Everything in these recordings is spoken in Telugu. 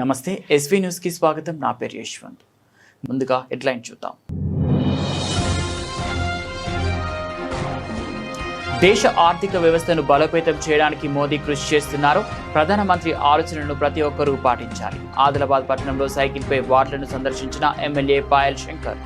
నమస్తే ఎస్వీ న్యూస్ కి స్వాగతం. నా పేరు యశ్వంత్. ముందుగా హెడ్లైన్ చూద్దాం. దేశ ఆర్థిక వ్యవస్థను బలోపేతం చేయడానికి మోదీ కృషి చేస్తున్నారు. ప్రధానమంత్రి ఆలోచనలను ప్రతి ఒక్కరూ పాటించాలి. ఆదిలాబాద్ పట్టణంలో సైకిల్పై వార్డులను సందర్శించిన ఎమ్మెల్యే పాయల్ శంకర్.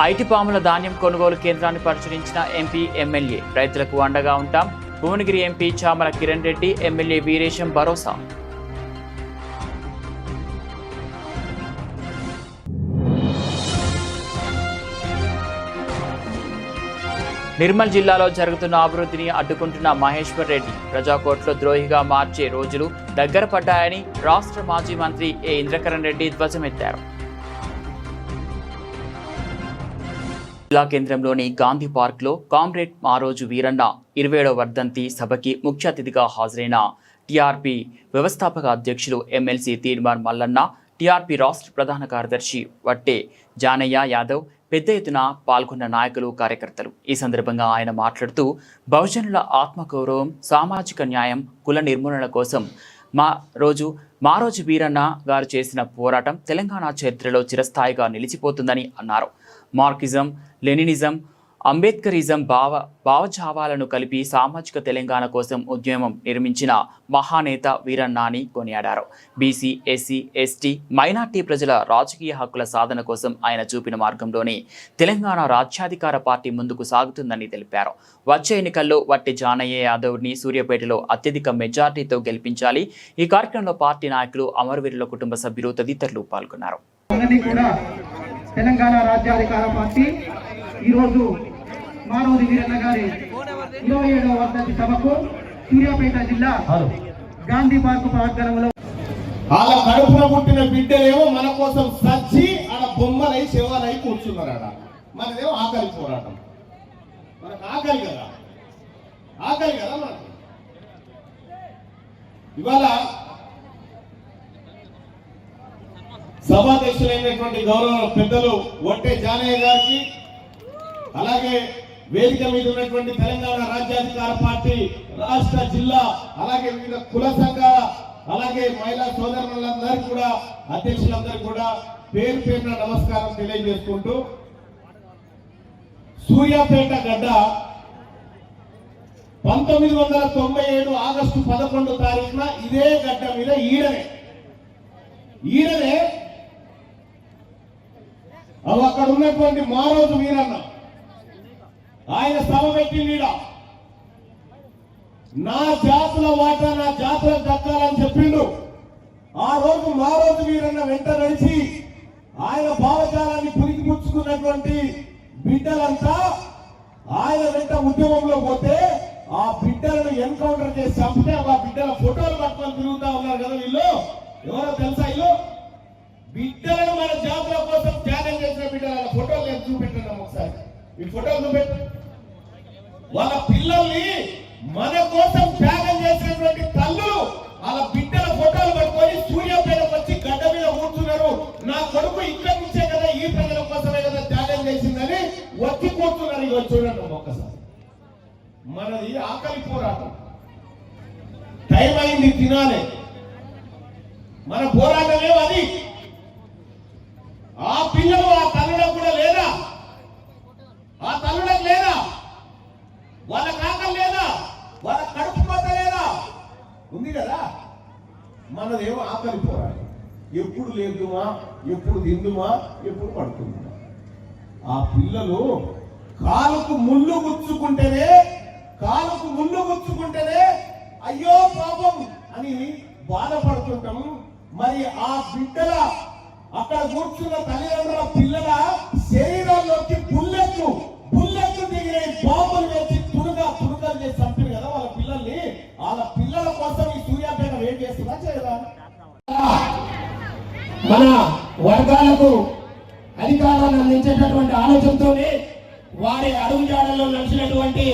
ఐటీ పాముల ధాన్యం కొనుగోలు కేంద్రాన్ని పరిశీలించిన ఎంపీ ఎమ్మెల్యే. రైతులకు అండగా ఉంటాం. భువనగిరి ఎంపీ చామల కిరణ్ రెడ్డి, ఎమ్మెల్యే వీరేశం భరోసా. నిర్మల్ జిల్లాలో జరుగుతున్న అభివృద్ధిని అడ్డుకుంటున్న మహేశ్వర్ రెడ్డి. ప్రజాకోర్టులో ద్రోహిగా మార్చే రోజులు దగ్గర పడ్డాయని రాష్ట్ర మాజీ మంత్రి ఏ ఇంద్రకరణ్ రెడ్డి ధ్వజమెత్తారు. జిల్లా కేంద్రంలోని గాంధీ పార్క్ లో కామ్రేడ్ మారోజు వీరన్న 27వ వర్ధంతి సభకి ముఖ్య అతిథిగా హాజరైన టీఆర్పీ వ్యవస్థాపక అధ్యక్షులు ఎమ్మెల్సీ తీర్మార్ మల్లన్న, టీఆర్పీ రాష్ట్ర ప్రధాన కార్యదర్శి వట్టే జానయ్య యాదవ్ పెద్ద ఎత్తున పాల్గొన్న నాయకులు, కార్యకర్తలు. ఈ సందర్భంగా ఆయన మాట్లాడుతూ బహుజనుల ఆత్మగౌరవం, సామాజిక న్యాయం, కుల నిర్మూలన కోసం మారోజు వీరన్న గారు చేసిన పోరాటం తెలంగాణ చరిత్రలో చిరస్థాయిగా నిలిచిపోతుందని అన్నారు. మార్క్సిజం, లెనినిజం, అంబేద్కరిజం భావజావాలను కలిపి సామాజిక తెలంగాణ కోసం ఉద్యమం నిర్మించిన మహానేత వీరన్న అని కొనియాడారు. బీసీ, ఎస్సీ, ఎస్టీ, మైనార్టీ ప్రజల రాజకీయ హక్కుల సాధన కోసం ఆయన చూపిన మార్గంలోనే తెలంగాణ రాజ్యాధికార పార్టీ ముందుకు సాగుతుందని తెలిపారు. వచ్చే ఎన్నికల్లో వట్టి జానయ్య యాదవ్ని సూర్యాపేటలో అత్యధిక మెజార్టీతో గెలిపించాలి. ఈ కార్యక్రమంలో పార్టీ నాయకులు, అమరవీరుల కుటుంబ సభ్యులు తదితరులు పాల్గొన్నారు. తెలంగాణ రాజ్యాధికార పార్టీ ఈరోజు మారోజు వీరన్న గారి 27వ వర్ధంతి సభకు సూర్యాపేట జిల్లా గాంధీ పార్క్ ప్రాంగణంలో వాళ్ళ కడుపున పుట్టిన బిడ్డలేమో మన కోసం సచ్చి ఆడ బొమ్మలై శవాలై కూర్చున్నారట. మనదేమో ఆకలి పోరాటం. మనకు ఆకలి కదా మనకు. ఇవాళ సభాధ్యక్షులైనటువంటి గౌరవ పెద్దలు వట్టే జానయ్య గారికి, అలాగే వేదిక మీద ఉన్నటువంటి తెలంగాణ రాజ్యాధికార పార్టీ రాష్ట్ర, జిల్లా, అలాగే వివిధ కుల సంఘాల, అలాగే మహిళా సోదరులందరికీ కూడా, అధ్యక్షులందరికీ కూడా పేరు పేరున నమస్కారం తెలియజేసుకుంటూ, సూర్యాపేట గడ్డ 1997 ఆగస్టు 11వ తారీఖున ఇదే గడ్డ మీద ఈడనే అక్కడ ఉన్నటువంటి మారోజు వీరన్న ఆయన సభ పెట్టిండ. నా జాతుల వాటా నా జాతులకు దక్కాలని చెప్పిండు. ఆ రోజు మారోజు వీరన్న వెంట నడిచి ఆయన భావజాలాన్ని పురికిపుచ్చుకున్నటువంటి బిడ్డలంతా ఆయన వెంట ఉద్యమంలో పోతే ఆ బిడ్డలను ఎన్కౌంటర్ చేసి చంపితే ఆ బిడ్డల ఫోటోలు పట్టుకొని తిరుగుతా ఉన్నారు కదా వీళ్ళు. ఎవరో తెలుసా? వీళ్ళు బిడ్డలను మన జాతుల కోసం త్యాగం చేసిన బిడ్డల ఫోటోలు నేను చూపెట్టాను. ఒకసారి ఈ ఫోటోలు చూపెట్టు. వాళ్ళ పిల్లల్ని మన కోసం త్యాగం చేసినటువంటి తల్లులు వాళ్ళ బిడ్డల ఫోటోలు పట్టుకొని సూర్యాపేటకు వచ్చి గడ్డ మీద కూర్చున్నారు. నా కొడుకు ఇక్కడి నుంచే కదా, ఈ ప్రజల కోసమే కదా త్యాగం చేసిందని వచ్చి కూర్చున్నారు. ఇక చూడండి ఒక్కసారి. మనది ఆకలి పోరాటం. టైం అయింది, తినాలి. మన పోరాటమే అది. ఆ పిల్లలు ఆ తల్లులకు కూడా లేదా? ఆ తల్లులకు లేదా? వాళ్ళ కాకలు లేదా? వాళ్ళ కడుపు కోత లేదా? ఉంది కదా. మనదేమో ఆకలి పోరాటం. ఎప్పుడు లేదుమా, ఎప్పుడు తిందుమా, ఎప్పుడు పడుతుందా? ఆ పిల్లలు కాలుకు ముళ్ళు గుచ్చుకుంటేనే అయ్యో పాపం అని బాధపడుతుంటాం. మరి ఆ బిడ్డల అక్కడ కూర్చున్న తల్లిదండ్రుల పిల్లల శరీరాల్లోకి బుల్లెట్లు దిగిన బాంబులు వేసి తుడుకలు చేసి చంపారు కదా వాళ్ళ పిల్లల్ని. వాళ్ళ పిల్లల కోసం ఈ సూర్యాపేట వెయిట్ చేస్తుందా చేయదా? మన వర్గాలకు అధికారాన్ని అందించేటటువంటి ఆలోచనతోనే వారి అడుగుజాడల్లో నడిచినటువంటి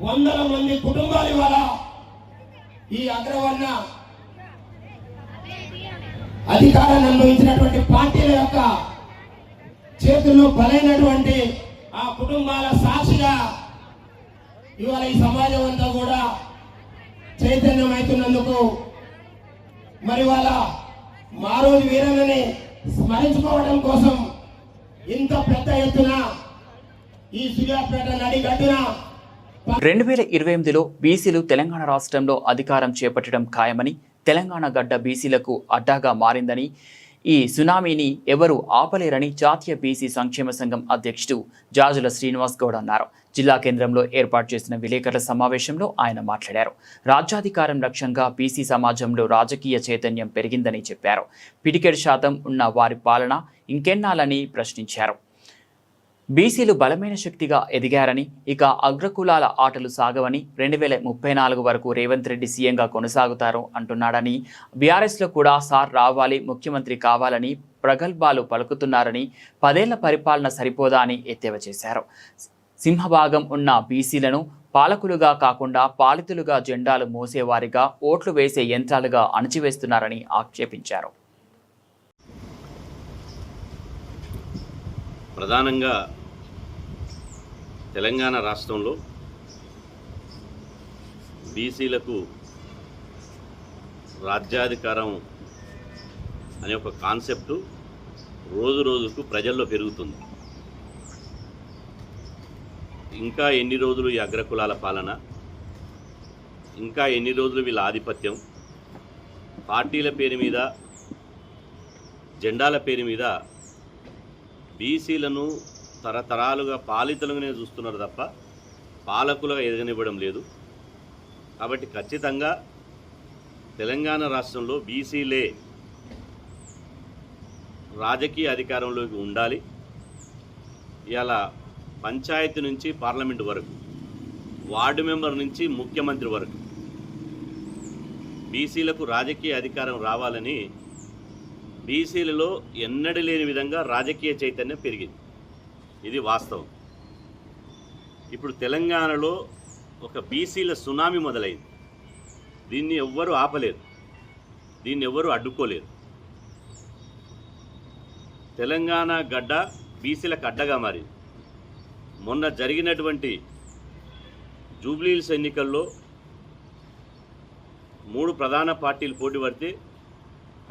వందల మంది కుటుంబాలు ఇవాళ ఈ అగ్రవర్ణ అధికారాన్ని అనుభవించినటువంటి పార్టీల యొక్క చేతుల్లో బలైనటువంటి ఆ కుటుంబాల సాక్షిగా ఇవాళ ఈ సమాజం అంతా కూడా చైతన్యం అవుతున్నందుకు మరి వాళ్ళ మారోజు వీరన్నని స్మరించుకోవడం కోసం ఇంత పెద్ద ఎత్తున ఈ సూర్యాపేట నడిగడ్డున 2028లో బీసీలు తెలంగాణ రాష్ట్రంలో అధికారం చేపట్టడం ఖాయమని, తెలంగాణ గడ్డ బీసీలకు అడ్డాగా మారిందని, ఈ సునామీని ఎవరూ ఆపలేరని జాతీయ బీసీ సంక్షేమ సంఘం అధ్యక్షుడు జాజుల శ్రీనివాస్ గౌడ్ అన్నారు. జిల్లా కేంద్రంలో ఏర్పాటు చేసిన విలేకరుల సమావేశంలో ఆయన మాట్లాడారు. రాజ్యాధికారం లక్ష్యంగా బీసీ సమాజంలో రాజకీయ చైతన్యం పెరిగిందని చెప్పారు. పిడికెడు శాతం ఉన్న వారి పాలన ఇంకెన్నాలని ప్రశ్నించారు. బీసీలు బలమైన శక్తిగా ఎదిగారని, ఇక అగ్రకులాల ఆటలు సాగవని, 2034 వరకు రేవంత్ రెడ్డి సీఎంగా కొనసాగుతారు అంటున్నాడని, బీఆర్ఎస్లో కూడా సార్ రావాలి, ముఖ్యమంత్రి కావాలని ప్రగల్భాలు పలుకుతున్నారని, 10 ఏళ్ల పరిపాలన సరిపోదా అని ఎద్దేవా చేశారు. సింహభాగం ఉన్న బీసీలను పాలకులుగా కాకుండా పాలితులుగా జెండాలు మోసేవారిగా, ఓట్లు వేసే యంత్రాలుగా అణచివేస్తున్నారని ఆక్షేపించారు. ప్రధానంగా తెలంగాణ రాష్ట్రంలో బీసీలకు రాజ్యాధికారం అనే ఒక కాన్సెప్టు రోజు రోజుకు ప్రజల్లో పెరుగుతుంది. ఇంకా ఎన్ని రోజులు ఈ అగ్రకులాల పాలన, ఇంకా ఎన్ని రోజులు వీళ్ళ ఆధిపత్యం, పార్టీల పేరు మీద, జెండాల పేరు మీద బీసీలను తరతరాలుగా పాలితులుగానే చూస్తున్నారు తప్ప పాలకులుగా ఎదగనివ్వడం లేదు. కాబట్టి ఖచ్చితంగా తెలంగాణ రాష్ట్రంలో బీసీలే రాజకీయ అధికారంలోకి ఉండాలి. ఇలా పంచాయతీ నుంచి పార్లమెంటు వరకు, వార్డు మెంబర్ నుంచి ముఖ్యమంత్రి వరకు బీసీలకు రాజకీయ అధికారం రావాలని బీసీలలో ఎన్నడూ లేని విధంగా రాజకీయ చైతన్యం పెరిగింది. ఇది వాస్తవం. ఇప్పుడు తెలంగాణలో ఒక బీసీల సునామీ మొదలైంది. దీన్ని ఎవ్వరూ ఆపలేరు, దీన్ని ఎవ్వరూ అడ్డుకోలేరు. తెలంగాణ గడ్డ బీసీలకు అడ్డగా మారింది. మొన్న జరిగినటువంటి జూబ్లీహిల్స్ ఎన్నికల్లో 3 ప్రధాన పార్టీలు పోటీ పడితే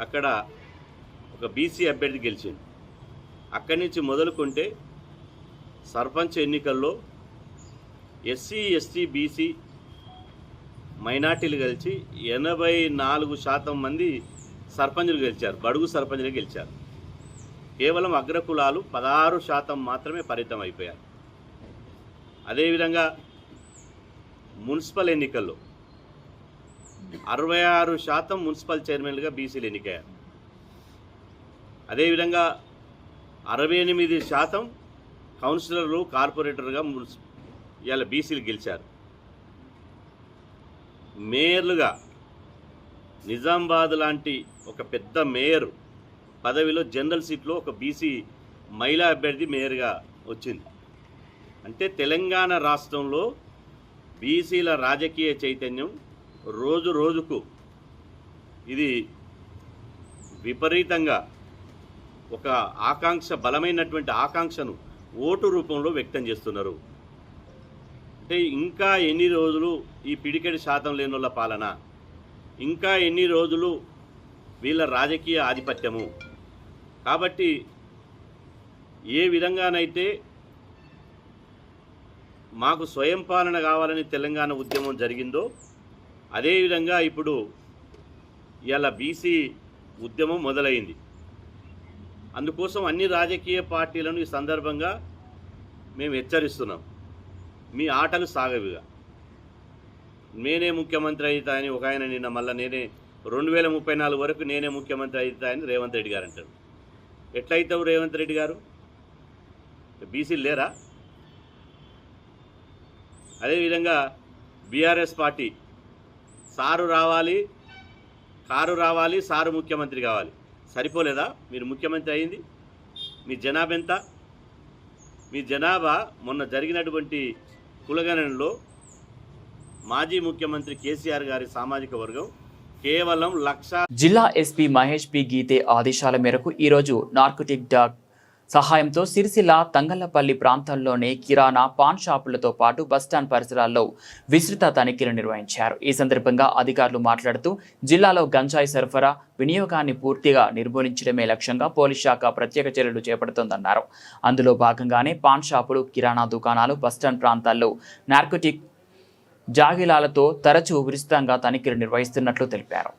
అక్కడ ఒక బీసీ అభ్యర్థి గెలిచింది. అక్కడి నుంచి మొదలుకుంటే సర్పంచ్ ఎన్నికల్లో ఎస్సీ, ఎస్టీ, బీసీ మైనార్టీలు కలిసి 84% మంది సర్పంచులు గెలిచారు, బడుగు సర్పంచులు గెలిచారు. కేవలం అగ్రకులాలు 16% మాత్రమే పరిమితం అయిపోయారు. అదేవిధంగా మున్సిపల్ ఎన్నికల్లో 66% మున్సిపల్ చైర్మన్లుగా బీసీలు ఎన్నికయ్యారు. అదేవిధంగా 68% కౌన్సిలర్లు, కార్పొరేటర్గా ఇవాళ బీసీలు గెలిచారు. మేయర్లుగా నిజామాబాద్ లాంటి ఒక పెద్ద మేయర్ పదవిలో జనరల్ సీట్లో ఒక బీసీ మహిళా అభ్యర్థి మేయర్గా వచ్చింది. అంటే తెలంగాణ రాష్ట్రంలో బీసీల రాజకీయ చైతన్యం రోజు రోజుకు ఇది విపరీతంగా ఒక ఆకాంక్ష, బలమైనటువంటి ఆకాంక్షను ఓటు రూపంలో వ్యక్తం చేస్తున్నారు. అంటే ఇంకా ఎన్ని రోజులు ఈ పిడికెడు శాతం లేని వాళ్ళ పాలన, ఇంకా ఎన్ని రోజులు వీళ్ళ రాజకీయ ఆధిపత్యము. కాబట్టి ఏ విధంగానైతే మాకు స్వయం పాలన కావాలని తెలంగాణ ఉద్యమం జరిగిందో అదేవిధంగా ఇప్పుడు ఇవాళ బీసీ ఉద్యమం మొదలైంది. అందుకోసం అన్ని రాజకీయ పార్టీలను ఈ సందర్భంగా మేము హెచ్చరిస్తున్నాం. మీ ఆటలు సాగవిగా. నేనే ముఖ్యమంత్రి అవుతా అని ఒక ఆయన నిన్న మళ్ళీ నేనే 2034 వరకు నేనే ముఖ్యమంత్రి అవుతా అని రేవంత్ రెడ్డి గారు అంటారు. ఎట్లయితావు రేవంత్ రెడ్డి గారు? బీసీలు లేరా? అదేవిధంగా బీఆర్ఎస్ పార్టీ సారు రావాలి, కారు రావాలి, సారు ముఖ్యమంత్రి కావాలి. సరిపోలేదా మీరు ముఖ్యమంత్రి అయింది? మీ జనాభా ఎంత? మీ జనాభా మొన్న జరిగినటువంటి కులగణనలో మాజీ ముఖ్యమంత్రి కేసీఆర్ గారి సామాజిక వర్గం కేవలం 1,00,000. జిల్లా ఎస్పీ మహేష్ పి గీతే ఆదేశాల మేరకు ఈరోజు నార్కోటిక్ డాగ్ సహాయంతో సిరిసిల్ల తంగళ్లపల్లి ప్రాంతంలోని కిరాణా పాన్ షాపులతో పాటు బస్టాండ్ పరిసరాల్లో విస్తృత తనిఖీలు నిర్వహించారు. ఈ సందర్భంగా అధికారులు మాట్లాడుతూ జిల్లాలో గంజాయి సరఫరా వినియోగాన్ని పూర్తిగా నిర్మూలించడమే లక్ష్యంగా పోలీస్ శాఖ ప్రత్యేక చర్యలు చేపడుతోందన్నారు. అందులో భాగంగానే పాన్ షాపులు, కిరాణా దుకాణాలు, బస్టాండ్ ప్రాంతాల్లో నార్కోటిక్ జాగిలాలతో తరచూ విస్తృతంగా తనిఖీలు నిర్వహిస్తున్నట్లు తెలిపారు.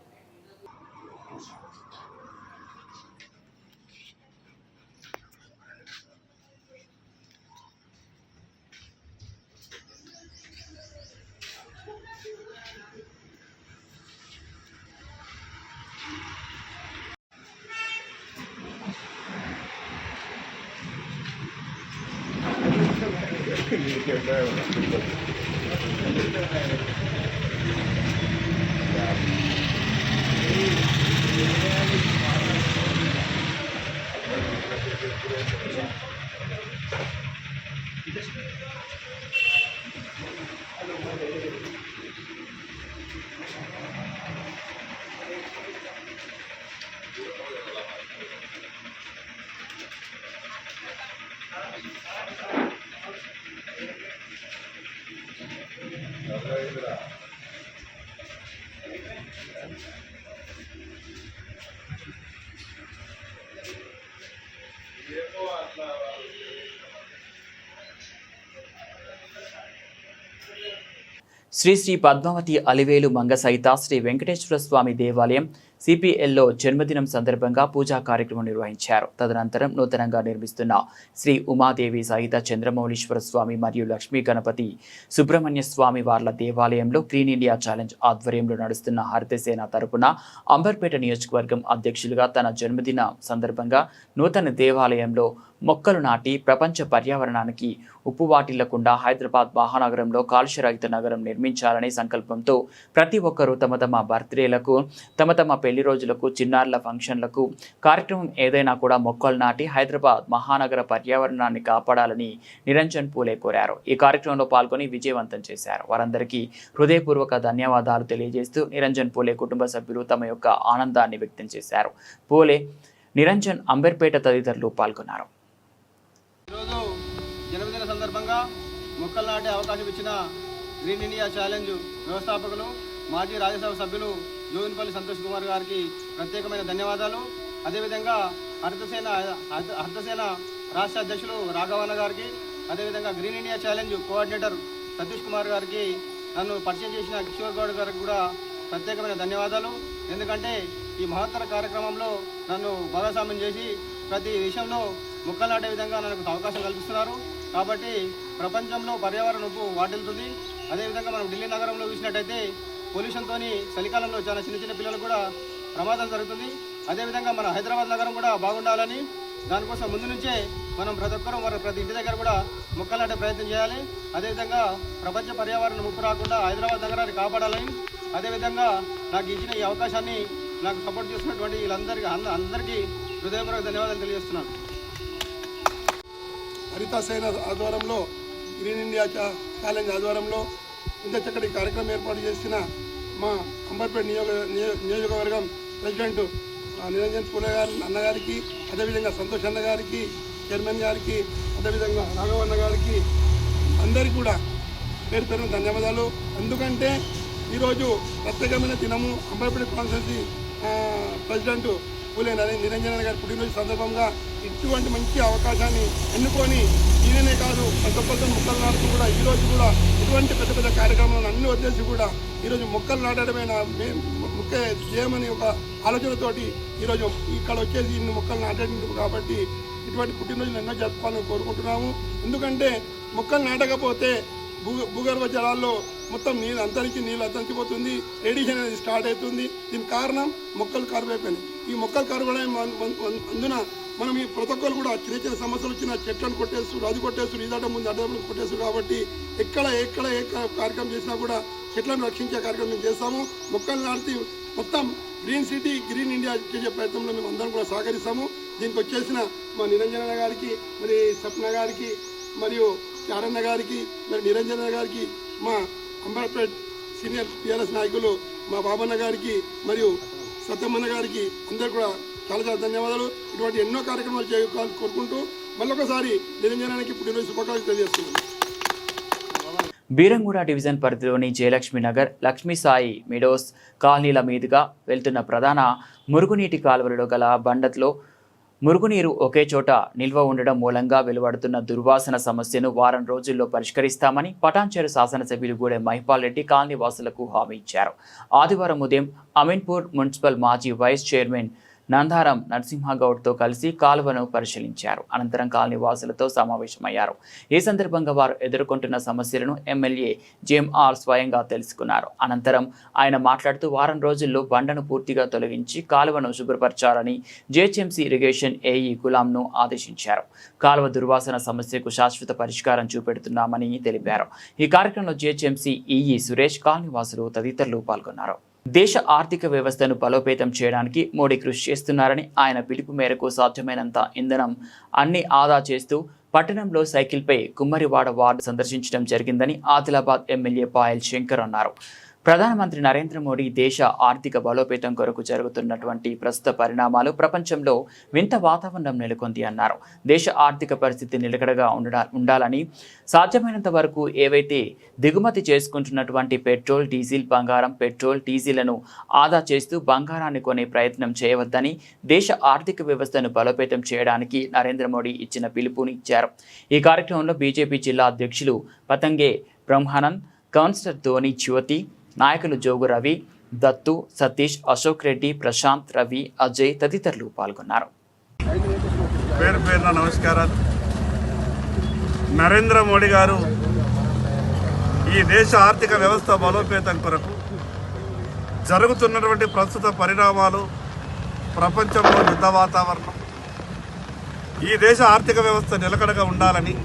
శ్రీ శ్రీ పద్మావతి అలివేలు మంగ సహిత శ్రీ వెంకటేశ్వర స్వామి దేవాలయం సిపిఎల్లో జన్మదినం సందర్భంగా పూజా కార్యక్రమం నిర్వహించారు. తదనంతరం నూతనంగా నిర్మిస్తున్న శ్రీ ఉమాదేవి సహిత చంద్రమౌళీశ్వర స్వామి మరియు లక్ష్మీ గణపతి సుబ్రహ్మణ్య స్వామి వార్ల దేవాలయంలో గ్రీన్ ఇండియా ఛాలెంజ్ ఆధ్వర్యంలో నడుస్తున్న హరితసేన తరపున అంబర్పేట నియోజకవర్గం అధ్యక్షులుగా తన జన్మదిన సందర్భంగా నూతన దేవాలయంలో మొక్కలు నాటి ప్రపంచ పర్యావరణానికి ఉప్పువాటిల్లకుండా హైదరాబాద్ మహానగరంలో కాలుష్యరహిత నగరం నిర్మించాలనే సంకల్పంతో ప్రతి ఒక్కరూ తమ తమ బర్త్డేలకు, తమ తమ పెళ్లి రోజులకు, చిన్నారుల ఫంక్షన్లకు కార్యక్రమం ఏదైనా కూడా మొక్కలు నాటి హైదరాబాద్ మహానగర పర్యావరణాన్ని కాపాడాలని నిరంజన్ పూలే కోరారు. ఈ కార్యక్రమంలో పాల్గొని విజయవంతం చేశారు. వారందరికీ హృదయపూర్వక ధన్యవాదాలు తెలియజేస్తూ నిరంజన్ పూలే కుటుంబ సభ్యులు తమ యొక్క ఆనందాన్ని వ్యక్తం చేశారు. పూలే, నిరంజన్, అంబర్పేట తదితరులు పాల్గొన్నారు. ఈరోజు జన్మదిన సందర్భంగా మొక్కలు నాటే అవకాశం ఇచ్చిన గ్రీన్ ఇండియా ఛాలెంజ్ వ్యవస్థాపకులు మాజీ రాజ్యసభ సభ్యులు జోగినపల్లి సంతోష్ కుమార్ గారికి ప్రత్యేకమైన ధన్యవాదాలు. అదేవిధంగా హరితసేన రాష్ట్ర అధ్యక్షులు రాఘవన్న గారికి, అదేవిధంగా green India challenge coordinator Satish Kumar గారికి, నన్ను పరిచయం చేసిన కిషోర్ గౌడ్ గారికి కూడా ప్రత్యేకమైన ధన్యవాదాలు. ఎందుకంటే ఈ మహత్తర కార్యక్రమంలో నన్ను భాగస్వామ్యం చేసి ప్రతి విషయంలో మొక్కలు నాటే విధంగా నాకు అవకాశం కల్పిస్తున్నారు. కాబట్టి ప్రపంచంలో పర్యావరణ ఉప్పు వాటిల్తుంది. అదేవిధంగా మనం ఢిల్లీ నగరంలో చూసినట్టయితే పొల్యూషన్తో చలికాలంలో చాలా చిన్న చిన్న పిల్లలకు కూడా ప్రమాదం జరుగుతుంది. అదేవిధంగా మన హైదరాబాద్ నగరం కూడా బాగుండాలని, దానికోసం ముందు నుంచే మనం ప్రతి ఒక్కరూ ప్రతి ఇంటి దగ్గర కూడా మొక్కలు నాటే ప్రయత్నం చేయాలి. అదేవిధంగా ప్రపంచ పర్యావరణ ముప్పు రాకుండా హైదరాబాద్ నగరాన్ని కాపాడాలని, అదేవిధంగా నాకు ఇచ్చిన ఈ అవకాశాన్ని నాకు సపోర్ట్ చేస్తున్నటువంటి అందరికీ హృదయపూర్వక ధన్యవాదాలు తెలియజేస్తున్నాను. హరితసేన ఆధ్వర్యంలో, గ్రీన్ ఇండియా ఛాలెంజ్ ఆధ్వర్యంలో ఇంత చక్కటి కార్యక్రమం ఏర్పాటు చేసిన మా అంబర్పేట నియోజకవర్గం ప్రెసిడెంట్ నిరంజన్ పూలే గారి అన్నగారికి, అదేవిధంగా సంతోష్ అన్న గారికి, చైర్మన్ గారికి, అదేవిధంగా రాఘవన్న గారికి అందరికీ కూడా పేరు పేరున ధన్యవాదాలు. ఎందుకంటే ఈరోజు ప్రత్యేకమైన దినము. అంబర్పేట కాన్స్టిట్యున్సీ ప్రెసిడెంట్ పూలే నిరంజన్ గారి పుట్టినరోజు సందర్భంగా ఇటువంటి మంచి అవకాశాన్ని ఎన్నుకొని ఈయననే కాదు ప్రతి ఒక్కరితో మొక్కలు నాటుతూ కూడా ఈరోజు కూడా ఇటువంటి పెద్ద పెద్ద కార్యక్రమాలను అన్ని వదిలేసి కూడా ఈరోజు మొక్కలు నాటడమే ముఖ్య ధ్యేయమని ఒక ఆలోచనతోటి ఈరోజు ఇక్కడ వచ్చేసి ఇన్ని మొక్కలు నాటేందుకు కాబట్టి ఇటువంటి పుట్టినరోజులు ఎన్నో జరుపుకోవాలని కోరుకుంటున్నాము. ఎందుకంటే మొక్కలు నాటకపోతే భూగర్భ జలాల్లో మొత్తం నీళ్ళు అంతరించిపోతుంది, రేడియేషన్ అనేది స్టార్ట్ అవుతుంది. దీనికి కారణం మొక్కలు కరువైపోయినాయి. ఈ మొక్కలు కరువడం అందున మనం ఈ ప్రతి ఒక్కరు కూడా చిన్న చిన్న సమస్యలు వచ్చిన చెట్లను కొట్టేస్తారు, అది కొట్టేస్తారు, ఇదట ముందు అడ్డం కొట్టేస్తారు. కాబట్టి ఎక్కడ ఏ కార్యక్రమం చేసినా కూడా చెట్లను రక్షించే కార్యక్రమం చేస్తాము. మొక్కలు నాటి మొత్తం గ్రీన్ సిటీ, గ్రీన్ ఇండియా చేసే ప్రయత్నంలో మేము అందరం కూడా సహకరిస్తాము. దీనికి వచ్చేసిన మా నిరంజన గారికి, మరి సప్న గారికి, మరియు చారన్న గారికి, మరి నిరంజన గారికి, మా అంబర్పేట సీనియర్ టీఆర్ఎస్ నాయకులు మా బాబన్న గారికి, మరియు సత్యమ్మన్న గారికి అందరు కూడా చాలా చాలా ధన్యవాదాలు. ఇటువంటి ఎన్నో కార్యక్రమాలు కోరుకుంటూ మళ్ళొకసారి నిరంజనానికి పుట్టినరోజు శుభాకాంక్షలు తెలియజేస్తున్నాను. బీరంగూడ డివిజన్ పరిధిలోని జయలక్ష్మి నగర్, లక్ష్మీ సాయి మిడోస్ కాలనీల మీదుగా వెళ్తున్న ప్రధాన మురుగునీటి కాలువలలో గల బండట్లో మురుగునీరు ఒకే చోట నిల్వ ఉండడం మూలంగా వెలువడుతున్న దుర్వాసన సమస్యను వారం రోజుల్లో పరిష్కరిస్తామని పటాన్చెరు శాసనసభ్యులు గూడెం మహిపాల్ రెడ్డి కాలనీ వాసులకు హామీ ఇచ్చారు. ఆదివారం ఉదయం అమీన్పూర్ మున్సిపల్ మాజీ వైస్ చైర్మన్ నందారం నరసింహగౌడ్తో కలిసి కాలువను పరిశీలించారు. అనంతరం కాలనీ వాసులతో సమావేశమయ్యారు. ఈ సందర్భంగా వారు ఎదుర్కొంటున్న సమస్యలను ఎమ్మెల్యే జేఎంఆర్ స్వయంగా తెలుసుకున్నారు. అనంతరం ఆయన మాట్లాడుతూ వారం రోజుల్లో బండను పూర్తిగా తొలగించి కాలువను శుభ్రపరచాలని జేహెచ్ఎంసీ ఇరిగేషన్ ఏఈ గులాంను ఆదేశించారు. కాలువ దుర్వాసన సమస్యకు శాశ్వత పరిష్కారం చూపెడుతున్నామని తెలిపారు. ఈ కార్యక్రమంలో జేహెచ్ఎంసీ ఈఈ సురేష్, కాలనీ వాసులు తదితరులు పాల్గొన్నారు. దేశ ఆర్థిక వ్యవస్థను బలోపేతం చేయడానికి మోడీ కృషి చేస్తున్నారని, ఆయన పిలుపు మేరకు సాధ్యమైనంత ఇంధనం అన్ని ఆదా చేస్తూ పట్టణంలో సైకిల్పై కుమ్మరివాడ వార్డు సందర్శించడం జరిగిందని ఆదిలాబాద్ ఎమ్మెల్యే పాయల్ శంకర్ అన్నారు. ప్రధానమంత్రి నరేంద్ర మోడీ దేశ ఆర్థిక బలోపేతం కొరకు జరుగుతున్నటువంటి ప్రస్తుత పరిణామాలు ప్రపంచంలో వింత వాతావరణం నెలకొంది అన్నారు. దేశ ఆర్థిక పరిస్థితి నిలకడగా ఉండాలని సాధ్యమైనంత వరకు ఏవైతే దిగుమతి చేసుకుంటున్నటువంటి పెట్రోల్, డీజిల్, బంగారం, పెట్రోల్, డీజిల్లను ఆదా చేస్తూ బంగారాన్ని కొనే ప్రయత్నం చేయవద్దని, దేశ ఆర్థిక వ్యవస్థను బలోపేతం చేయడానికి నరేంద్ర మోడీ ఇచ్చిన పిలుపునిచ్చారు. ఈ కార్యక్రమంలో బీజేపీ జిల్లా అధ్యక్షులు పతంగే బ్రహ్మానంద్, కౌన్సిలర్ ధోని జ్యోతి, నాయకులు జోగు రవి, దత్తు, సతీష్, అశోక్ రెడ్డి, ప్రశాంత్, రవి, అజయ్ తదితరులు పాల్గొన్నారు. పేరు పేరున నమస్కారాలు. నరేంద్ర మోడీ గారు ఈ దేశ ఆర్థిక వ్యవస్థ బలోపేతం కొరకు జరుగుతున్నటువంటి ప్రస్తుత పరిణామాలు, ప్రపంచంలో యుద్ధ వాతావరణం, ఈ దేశ ఆర్థిక వ్యవస్థ నిలకడగా ఉండాలని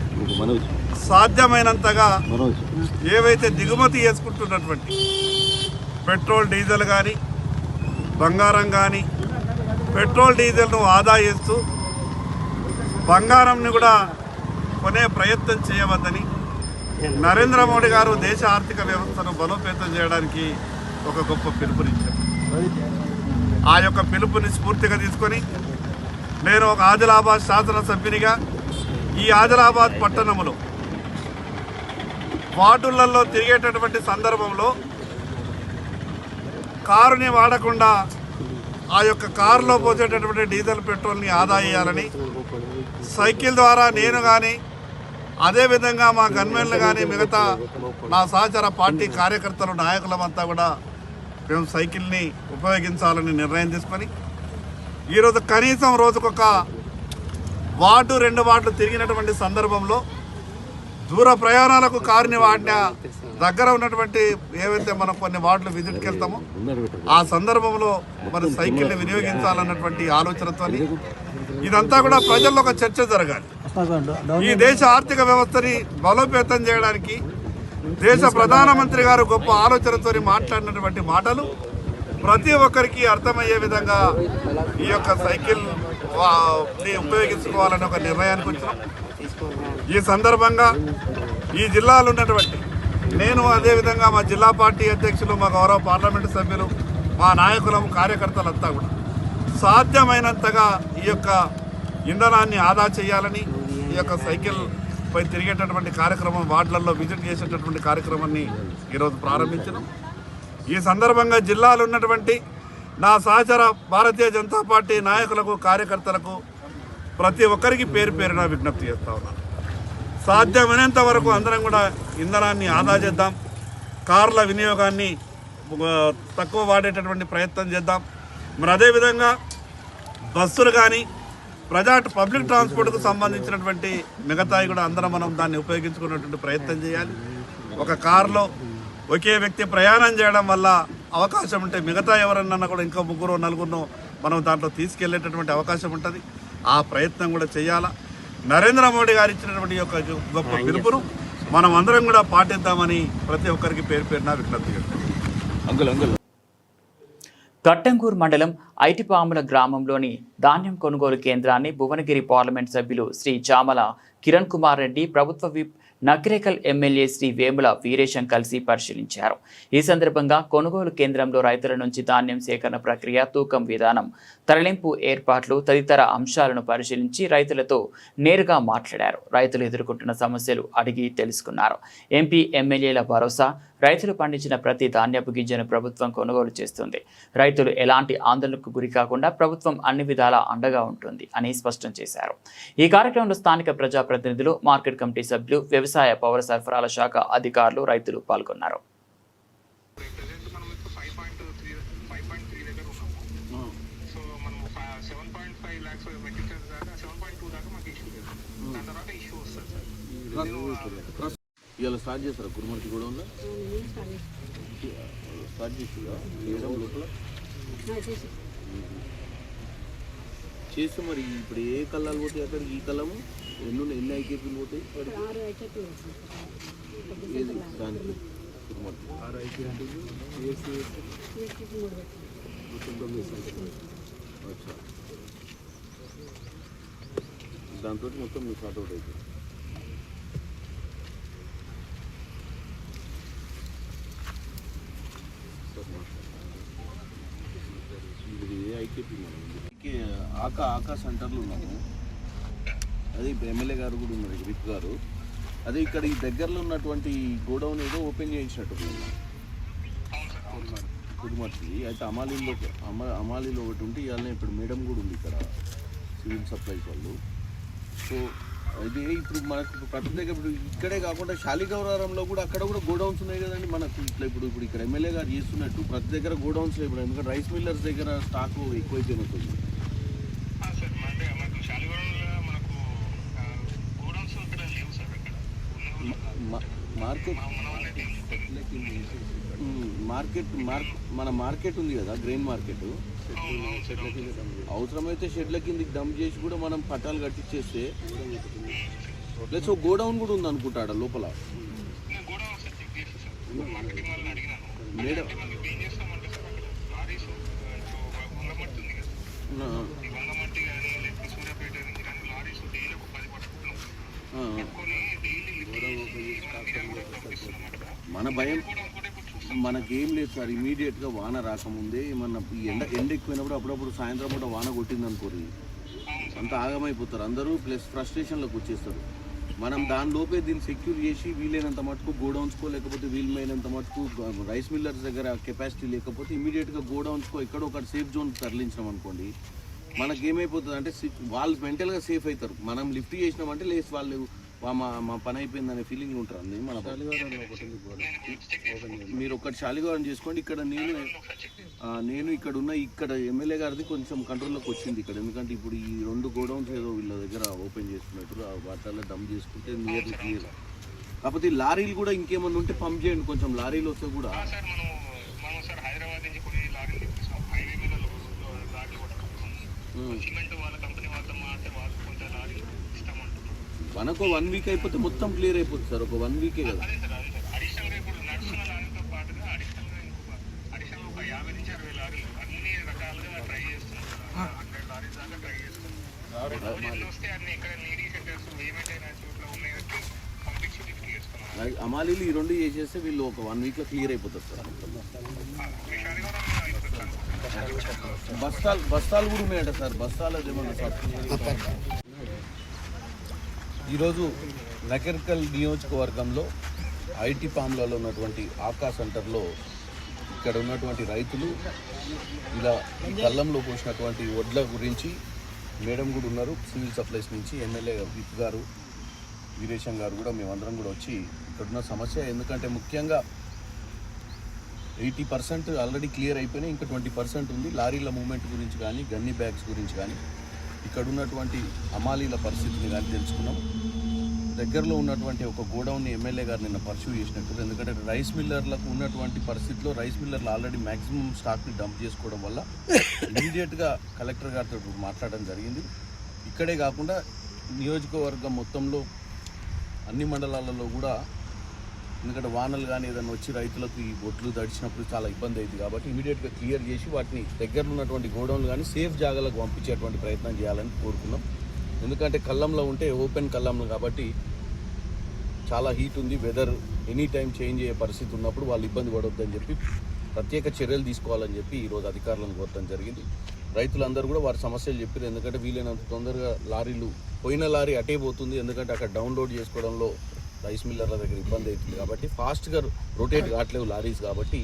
సాధ్యమైనంతగా ఏవైతే దిగుమతి చేసుకుంటున్నటువంటి పెట్రోల్, డీజిల్ కానీ, బంగారం కానీ, పెట్రోల్, డీజిల్ను ఆదా చేస్తూ బంగారంని కూడా కొనే ప్రయత్నం చేయవద్దని నరేంద్ర మోడీ గారు దేశ ఆర్థిక వ్యవస్థను బలోపేతం చేయడానికి ఒక గొప్ప పిలుపునిచ్చారు. ఆ యొక్క పిలుపుని స్ఫూర్తిగా తీసుకొని నేను ఒక ఆదిలాబాద్ శాసనసభ్యునిగా ఈ ఆదిలాబాద్ పట్టణంలో వార్డులలో తిరిగేటటువంటి సందర్భంలో కారుని వాడకుండా ఆ యొక్క కారులో పోసేటటువంటి డీజిల్, పెట్రోల్ని ఆదా చేయాలని సైకిల్ ద్వారా నేను కానీ, అదేవిధంగా మా గన్మెన్లు కానీ, మిగతా నా సహచర పార్టీ కార్యకర్తలు, నాయకులమంతా కూడా మేము సైకిల్ని ఉపయోగించాలని నిర్ణయం తీసుకొని ఈరోజు కనీసం రోజుకొక వార్డు, 2 వార్డులు తిరిగినటువంటి సందర్భంలో దూర ప్రయాణాలకు కారుని వాడిన దగ్గర ఉన్నటువంటి ఏవైతే మనం కొన్ని వార్డులు విజిట్కి వెళ్తామో ఆ సందర్భంలో మరి సైకిల్ని వినియోగించాలన్నటువంటి ఆలోచనతో ఇదంతా కూడా ప్రజల్లో ఒక చర్చ జరగాలి. ఈ దేశ ఆర్థిక వ్యవస్థని బలోపేతం చేయడానికి దేశ ప్రధానమంత్రి గారు గొప్ప ఆలోచనతో మాట్లాడినటువంటి మాటలు ప్రతి ఒక్కరికి అర్థమయ్యే విధంగా ఈ యొక్క సైకిల్ ఉపయోగించుకోవాలని ఒక నిర్ణయానికి వచ్చినాం. ఈ సందర్భంగా ఈ జిల్లాలో ఉన్నటువంటి నేను, అదేవిధంగా మా జిల్లా పార్టీ అధ్యక్షులు, మా గౌరవ పార్లమెంటు సభ్యులు, మా నాయకులం, కార్యకర్తలంతా కూడా సాధ్యమైనంతగా ఈ యొక్క ఇంధనాన్ని ఆదా చేయాలని ఈ యొక్క సైకిల్ పై తిరిగేటటువంటి కార్యక్రమం, వార్డులలో విజిట్ చేసేటటువంటి కార్యక్రమాన్ని ఈరోజు ప్రారంభించడం. ఈ సందర్భంగా జిల్లాలో ఉన్నటువంటి నా సహచర భారతీయ జనతా పార్టీ నాయకులకు, కార్యకర్తలకు ప్రతి ఒక్కరికి పేరు పేరున విజ్ఞప్తి చేస్తూ ఉన్నాను. సాధ్యమైనంత వరకు అందరం కూడా ఇంధనాన్ని ఆదా చేద్దాం, కార్ల వినియోగాన్ని తక్కువ వాడేటటువంటి ప్రయత్నం చేద్దాం. మరి అదేవిధంగా బస్సులు కానీ, పబ్లిక్ ట్రాన్స్పోర్ట్కు సంబంధించినటువంటి మిగతాయి కూడా అందరం మనం దాన్ని ఉపయోగించుకునేటువంటి ప్రయత్నం చేయాలి. ఒక కారులో ఒకే వ్యక్తి ప్రయాణం చేయడం వల్ల అవకాశం ఉంటే మిగతా ఎవరన్నా కూడా ఇంకో 3, 4 మనం దాంట్లో తీసుకెళ్లేటటువంటి అవకాశం ఉంటుంది. ఆ ప్రయత్నం కూడా చేయాలా. నరేంద్ర మోడీ గారు ఇచ్చినటువంటి యొక్క గొప్ప పిలుపును మనం అందరం కూడా పాటిద్దామని ప్రతి ఒక్కరికి పేరు పేరున విజ్ఞప్తి చేస్తాం. కట్టంగూర్ మండలం ఐటిపాముల గ్రామంలోని ధాన్యం కొనుగోలు కేంద్రాన్ని భువనగిరి పార్లమెంట్ సభ్యులు శ్రీ చామల కిరణ్ కుమార్ రెడ్డి, ప్రభుత్వ విప్ నకిరేకల్ ఎమ్మెల్యే శ్రీ వేముల వీరేశం కలిసి పరిశీలించారు. ఈ సందర్భంగా కొనుగోలు కేంద్రంలో రైతుల నుంచి ధాన్యం సేకరణ ప్రక్రియ, తూకం విధానం, తరలింపు ఏర్పాట్లు తదితర అంశాలను పరిశీలించి రైతులతో నేరుగా మాట్లాడారు. రైతులు ఎదుర్కొంటున్న సమస్యలు అడిగి తెలుసుకున్నారు. ఎంపీ ఎమ్మెల్యేల భరోసా, రైతులు పండించిన ప్రతి ధాన్యపు గింజను ప్రభుత్వం కొనుగోలు చేస్తుంది. రైతులు ఎలాంటి ఆందోళనకు గురి కాకుండా ప్రభుత్వం అన్ని విధాలా అండగా ఉంటుంది అని స్పష్టం చేశారు. ఈ కార్యక్రమంలో స్థానిక ప్రజాప్రతినిధులు, మార్కెట్ కమిటీ సభ్యులు, వ్యవసాయ పౌర సరఫరాల శాఖ అధికారులు, రైతులు పాల్గొన్నారు. ఇవాళ స్టార్ట్ చేస్తారా కురుమర్తి కూడా ఉందా? స్టార్ట్ చేసిరా చేయడం లోపల చేస్తే మరి ఇప్పుడు ఏ కళ్ళాలు పోతాయి అక్కడ? ఈ కళ్ళము ఎన్ని ఐకేపీలు పోతాయి ఏది దానికి కురుమర్తి? అచ్చా, దాంతో మొత్తం మీకు షార్ట్అవుట్ అవుతుంది. ఇది ఐకేపీ మనం ఆకా సెంటర్లో ఉన్నాము. అదే ఇప్పుడు ఎమ్మెల్యే గారు కూడా ఉన్నారు, విప్ గారు. అదే ఇక్కడ ఈ దగ్గరలో ఉన్నటువంటి గోడౌన్ ఏదో ఓపెన్ చేయించినట్టు కురుమర్తి. అయితే అమాలీలో ఒకటి ఉంటే ఇవాళ ఇప్పుడు మేడం కూడా ఉంది ఇక్కడ, సివిల్ సప్లైస్ వాళ్ళు. సో అయితే ఇప్పుడు మనకు ప్రతి దగ్గర ఇప్పుడు ఇక్కడే కాకుండా శాలిగౌరారంలో కూడా అక్కడ కూడా గోడౌన్స్ ఉన్నాయి కదండి మనకు. ఇట్లా ఇప్పుడు ఇక్కడ ఎమ్మెల్యే గారు చేస్తున్నట్టు ప్రతి దగ్గర గోడౌన్స్ ఇప్పుడు, ఎందుకంటే రైస్ మిల్లర్స్ దగ్గర స్టాక్ ఎక్కువైపోయినట్టుంది. మన మార్కెట్ ఉంది కదా, గ్రెయిన్ మార్కెట్. అవసరమైతే షెడ్ల కిందకి డంప్ చేసి కూడా మనం పట్టాలు కట్టించేస్తే ప్లస్ గోడౌన్ కూడా ఉంది అనుకుంటాడు లోపల. మేడం మన భయం మనకేం లేదు సార్. ఇమీడియట్గా వాన రాకముందే ఏమన్నా ఈ ఎండ ఎక్కువైనప్పుడు అప్పుడప్పుడు సాయంత్రం పూట వాన కొట్టింది అనుకోరు, అంత ఆగమైపోతారు అందరూ, ప్లస్ ఫ్రస్ట్రేషన్లోకి వచ్చేస్తారు. మనం దానిలోపే దీన్ని సెక్యూర్ చేసి వీలైనంత మటుకు గోడౌన్స్కో, లేకపోతే వీలైనంత మటుకు రైస్ మిల్లర్స్ దగ్గర కెపాసిటీ లేకపోతే ఇమీడియట్గా గోడౌన్స్కో ఎక్కడో ఒకటి సేఫ్ జోన్ తరలించినాం అనుకోండి, మనకేమైపోతుంది అంటే వాళ్ళు మెంటల్గా సేఫ్ అవుతారు. మనం లిఫ్ట్ చేసినామంటే లేసి వాళ్ళు మా పని అయిపోయిందనే ఫీలింగ్ ఉంటారు. అండి మన మీరు ఒకటి శాలిగౌరం చేసుకోండి. ఇక్కడ నేను ఇక్కడ ఎమ్మెల్యే గారిది కొంచెం కంట్రోల్లోకి వచ్చింది ఇక్కడ, ఎందుకంటే ఇప్పుడు ఈ 2 గోడౌన్స్ ఏదో వీళ్ళ దగ్గర ఓపెన్ చేసుకున్నట్టు వాటిల్లో డమ్ చేసుకుంటే నియర్లీ క్లియర్. కాకపోతే లారీలు కూడా ఇంకేమన్నా ఉంటే పంప్ చేయండి, కొంచెం లారీలు వస్తే కూడా. మనకు 1 వీక్ అయిపోతే మొత్తం క్లియర్ అయిపోతుంది సార్. ఒక 1 వీకే కదా. అమాలీలు ఈ 2 చేసేస్తే వీళ్ళు ఒక 1 వీక్లో క్లియర్ అయిపోతుంది సార్. బస్తాలు కూడా ఉన్నాయంట సార్. బస్తాలు అదేమన్నా సార్. ఈరోజు నకిరేకల్ నియోజకవర్గంలో ఐటీ పామ్లలో ఉన్నటువంటి ఆకా సెంటర్లో ఇక్కడ ఉన్నటువంటి రైతులు ఇలా ఈ కళ్ళంలో పోసినటువంటి వడ్ల గురించి మేడం కూడా ఉన్నారు, సివిల్ సప్లైస్ నుంచి ఎమ్మెల్యే విప్ గారు, వీరేశం గారు కూడా మేమందరం కూడా వచ్చి ఇక్కడున్న సమస్య, ఎందుకంటే ముఖ్యంగా 80% ఆల్రెడీ క్లియర్ అయిపోయినాయి, ఇంకా 20% ఉంది. లారీల మూవ్మెంట్ గురించి కానీ, గన్నీ బ్యాగ్స్ గురించి కానీ, ఇక్కడ ఉన్నటువంటి అమాలీల పరిస్థితిని కానీ తెలుసుకున్నాం. దగ్గరలో ఉన్నటువంటి ఒక గోడౌన్ని ఎమ్మెల్యే గారు నిన్న పర్సూ చేసినట్టు, ఎందుకంటే రైస్ మిల్లర్లకు ఉన్నటువంటి పరిస్థితిలో రైస్ మిల్లర్లు ఆల్రెడీ మ్యాక్సిమం స్టాక్ని డంప్ చేసుకోవడం వల్ల ఇమీడియట్గా కలెక్టర్ గారితో మాట్లాడడం జరిగింది. ఇక్కడే కాకుండా నియోజకవర్గం మొత్తంలో అన్ని మండలాలలో కూడా, ఎందుకంటే వానలు కానీ ఏదైనా వచ్చి రైతులకు ఈ బొట్లు తడిచినప్పుడు చాలా ఇబ్బంది అవుతుంది కాబట్టి ఇమీడియట్గా క్లియర్ చేసి వాటిని దగ్గరలో ఉన్నటువంటి గోడౌన్లు కానీ సేఫ్ జాగాలకు పంపించేటువంటి ప్రయత్నం చేయాలని కోరుకున్నాం. ఎందుకంటే కళ్ళంలో ఉంటే ఓపెన్ కళ్ళంలో కాబట్టి చాలా హీట్ ఉంది, వెదర్ ఎనీ టైం చేంజ్ అయ్యే పరిస్థితి ఉన్నప్పుడు వాళ్ళు ఇబ్బంది పడొద్దని చెప్పి ప్రత్యేక చర్యలు తీసుకోవాలని చెప్పి ఈరోజు అధికారులను కోరడం జరిగింది. రైతులందరూ కూడా వారి సమస్యలు చెప్పారు. ఎందుకంటే వీలైనంత తొందరగా లారీలు పోయిన లారీ అటే పోతుంది, ఎందుకంటే అక్కడ డౌన్లోడ్ చేసుకోవడంలో రైస్ మిల్లర్ల దగ్గర ఇబ్బంది అవుతుంది కాబట్టి ఫాస్ట్గా రొటేట్ కావట్లేవు లారీస్ కాబట్టి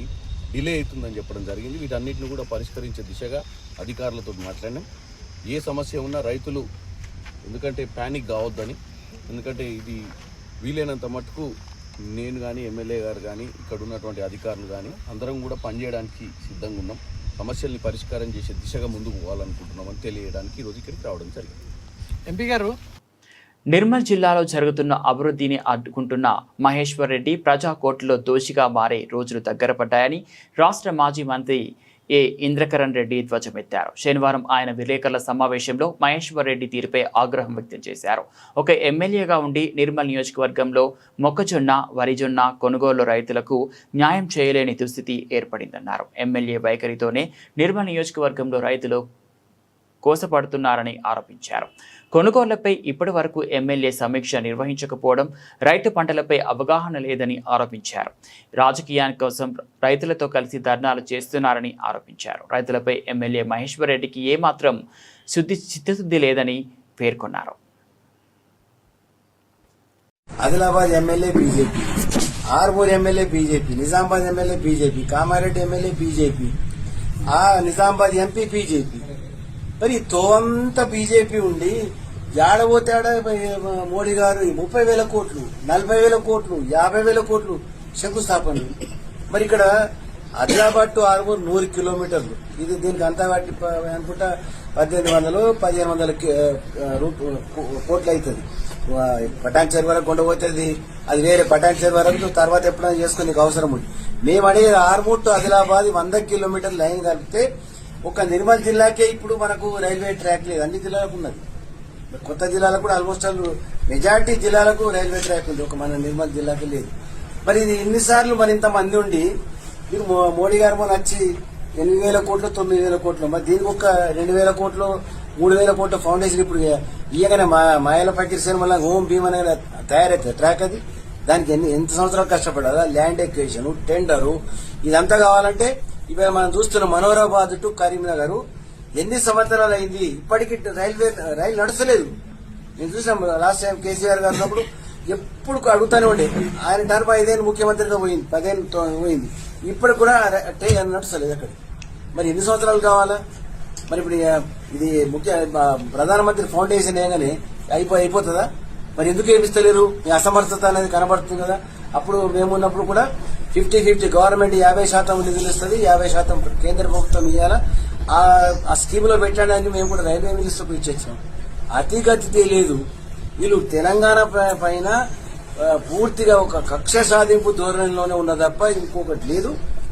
డిలే అవుతుందని చెప్పడం జరిగింది. వీటన్నిటిని కూడా పరిష్కరించే దిశగా అధికారులతో మాట్లాడినాం. ఏ సమస్య ఉన్నా రైతులు ఎందుకంటే ప్యానిక్ కావద్దని, ఎందుకంటే ఇది వీలైనంత మటుకు నేను కానీ ఎమ్మెల్యే గారు కానీ ఇక్కడ ఉన్నటువంటి అధికారులు కానీ అందరం కూడా పనిచేయడానికి సిద్ధంగా ఉన్నాం. సమస్యల్ని పరిష్కారం చేసే దిశగా ముందుకు పోవాలనుకుంటున్నామని తెలియడానికి ఈరోజు ఇక్కడికి రావడం జరిగింది. ఎంపీ గారు, నిర్మల్ జిల్లాలో జరుగుతున్న అభివృద్ధిని అడ్డుకుంటున్న మహేశ్వర్ రెడ్డి ప్రజా కోర్టులో దోషిగా మారే రోజులు దగ్గర పడ్డాయని రాష్ట్ర మాజీ మంత్రి ఏ ఇంద్రకరణ్ రెడ్డి ధ్వజమెత్తారు. శనివారం ఆయన విలేకరుల సమావేశంలో మహేశ్వర్ రెడ్డి తీరుపై ఆగ్రహం వ్యక్తం చేశారు. ఒక ఎమ్మెల్యేగా ఉండి నిర్మల్ నియోజకవర్గంలో మొక్కజొన్న, వరిజొన్న కొనుగోలు రైతులకు న్యాయం చేయలేని దుస్థితి ఏర్పడిందన్నారు. ఎమ్మెల్యే వైఖరితోనే నిర్మల్ నియోజకవర్గంలో రైతులు కోసపడుతున్నారని ఆరోపించారు. కొనుగోళ్లపై ఇప్పటి వరకు ఎమ్మెల్యే సమీక్ష నిర్వహించకపోవడం, రైతు పంటలపై అవగాహన లేదని ఆరోపించారు. రాజకీయాని కోసం రైతులతో కలిసి ధర్నాలు చేస్తున్నారని ఆరోపించారు. రైతులపై ఎమ్మెల్యే మహేశ్వర్ రెడ్డికి ఏమాత్రం చిత్తశుద్ధి లేదని పేర్కొన్నారు. Adilabad MLA BJP, Armoor MLA BJP, Nizamabad MLA BJP, Kamareddy MLA BJP, Nizamabad MP BJP. మరి తోవంతా బీజేపీ ఉండి ఏడబోతే మోడీ గారు 30,000 కోట్లు, 40,000 కోట్లు, 50,000 కోట్లు శంకుస్థాపనలు. మరి ఇక్కడ ఆదిలాబాద్ టు ఆర్మూర్ 100 కిలోమీటర్లు. ఇది దీనికి అంతా వాటి అనుకుంటా 1,800-1,500 కోట్లు అవుతుంది. పటాన్ చెరువు వరకు కొండపోతుంది, అది వేరే పటాన్ చెరువు వరకు తర్వాత ఎప్పుడైనా చేసుకుని నీకు అవసరం ఉంది. మేము అడిగేది ఆర్మూర్ టు ఆదిలాబాద్ 100 కిలోమీటర్ల లైన్ కలిపితే ఒక నిర్మల్ జిల్లాకే ఇప్పుడు మనకు రైల్వే ట్రాక్ లేదు, అన్ని జిల్లాలకు ఉన్నది. కొత్త జిల్లాలకు కూడా ఆల్మోస్ట్ మెజార్టీ జిల్లాలకు రైల్వే ట్రాక్ ఉంది, ఒక మన నిర్మల్ జిల్లాకి లేదు. మరి ఇది ఇన్నిసార్లు మరి ఇంత మంది ఉండి మీరు మోడీ గారు మన వచ్చి 8,000 కోట్లు 9,000 కోట్లు, మరి దీనికి ఒక 2,000 కోట్లు 3,000 కోట్ల ఫౌండేషన్ ఇప్పుడు ఇయ్యగానే మాయల ఫకీర్ సినిమా హోమ్ భీమ్ అనే తయారైతుంది ట్రాక్. అది దానికి ఎంత సంవత్సరాలు కష్టపడాలా, ల్యాండ్ ఎక్వేషన్, టెండరు, ఇదంతా కావాలంటే ఇవాళ మనం చూస్తున్న మనోహరాబాద్ టు కరీంనగర్ ఎన్ని సంవత్సరాలు అయింది, ఇప్పటికీ రైలు నడుస్తలేదు. నేను చూసాం లాస్ట్ టైం కేసీఆర్ గారు ఉన్నప్పుడు ఎప్పుడు అడుగుతానే ఉండే. ఆయన టర్మ్ 5 ఏళ్ళు ముఖ్యమంత్రిగా పోయింది, 10 ఏళ్ళు పోయింది, ఇప్పుడు కూడా ట్రైన్ నడుస్తలేదు అక్కడ. మరి ఎన్ని సంవత్సరాలు కావాలా? మరి ఇప్పుడు ఇది ప్రధానమంత్రి ఫౌండేషన్ వేయగానే అయిపోతుందా? మరి ఎందుకు ఏమిస్తలేరు? మీ అసమర్థత అనేది కనబడుతుంది కదా. అప్పుడు మేమున్నప్పుడు కూడా 50-50 గవర్నమెంట్ 50% నిధులు ఇస్తుంది, 50% కేంద్ర ప్రభుత్వం ఇవ్వాలా. ఆ స్కీమ్ లో పెట్టడానికి మేము కూడా రైల్వే మినిస్టర్ ఇచ్చేసాం. అతిగతి లేదు. వీళ్ళు తెలంగాణ పైన పూర్తిగా ఒక కక్ష సాధింపు ధోరణిలోనే ఉన్న తప్ప ఇంకొకటి లేదు.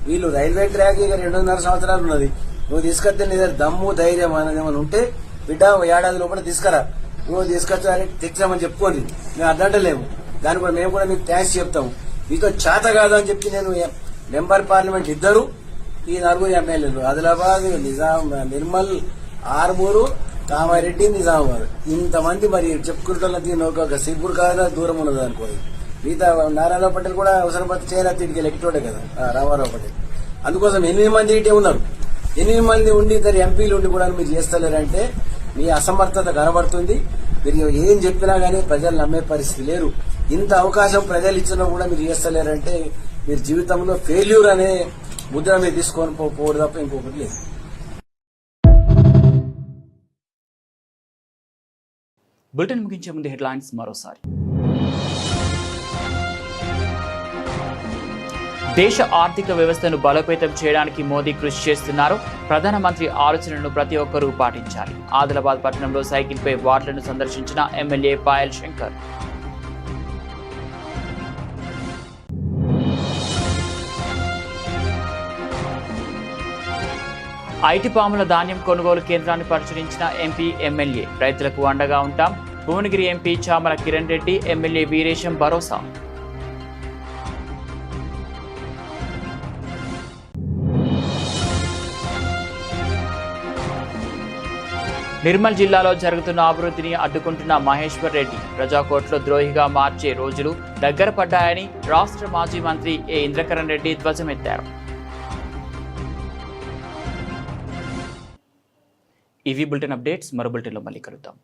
వీళ్ళు రైల్వే ట్రాక్ ఇక 2.5 సంవత్సరాలు ఉన్నది. నువ్వు తీసుకొస్తే నీ దగ్గర దమ్ము ధైర్యం అనేది ఏమైనా ఉంటే బిడ్డ ఏడాది లోపల తీసుకురా, నువ్వు తీసుకొచ్చారని తెచ్చామని చెప్పుకోండి. మేము అడ్డంటలేము, దాని కూడా మేము కూడా మీకు థ్యాంక్స్ చెప్తాము. మీతో చేత కాదు అని చెప్పి నేను మెంబర్ పార్లమెంట్ ఇద్దరు, ఈ 4 ఎమ్మెల్యేలు ఆదిలాబాద్, నిర్మల్, ఆర్మూరు, కామారెడ్డి, నిజామాబాద్ ఇంతమంది మరి చెప్పుకుంటున్న దీన్ని ఒక సిబ్బురు కాదా దూరం ఉన్నది అనుకోండి. మిగతా నారాయణరావు పటేల్ కూడా అవసరం పడితే చేరా తిరిగి లెక్కిటోడే కదా రామారావు పటేల్. అందుకోసం 8 మంది ఇటే ఉన్నారు. 8 మంది ఉండి 2 ఎంపీలు ఉండి కూడా మీరు చేస్తలేరంటే మీ అసమర్థత కనబడుతుంది. మీరు ఏం చెప్పినా గానీ ప్రజలు నమ్మే పరిస్థితి లేరు. ఇంత అవకాశం ప్రజలు ఇచ్చినా కూడా మీరు చేస్తలేరంటే మీరు జీవితంలో ఫెయిల్యూర్ అనే ముద్ర మీరు తీసుకొని పోవడం తప్ప ఇంకొకటి లేదు. బులెటిన్ ముగించే ముందు హెడ్లైన్స్ మరోసారి. దేశ ఆర్థిక వ్యవస్థను బలోపేతం చేయడానికి మోదీ కృషి చేస్తున్నారు. ప్రధానమంత్రి ఆలోచనలను ప్రతి ఒక్కరూ పాటించాలి. ఆదిలాబాద్ పట్టణంలో సైకిల్పై వార్డులను సందర్శించిన ఎమ్మెల్యే పాయల్ శంకర్. ఐటీ పాముల ధాన్యం కొనుగోలు కేంద్రాన్ని పరిశీలించిన ఎంపీ, ఎమ్మెల్యే. రైతులకు అండగా ఉంటాం. భువనగిరి ఎంపీ చామల కిరణ్ రెడ్డి, ఎమ్మెల్యే వీరేశం భరోసా. నిర్మల్ జిల్లాలో జరుగుతున్న అభివృద్ధిని అడ్డుకుంటున్న మహేశ్వర్ రెడ్డి ప్రజాకోర్టులో ద్రోహిగా మార్చే రోజులు దగ్గర పడ్డాయని రాష్ట్ర మాజీ మంత్రి ఏ ఇంద్రకరణ్ రెడ్డి ధ్వజమెత్తారు. ఇవి బులెటిన్ అప్డేట్స్. మరో బులెటిన్లో మళ్ళీ కలుద్దాం.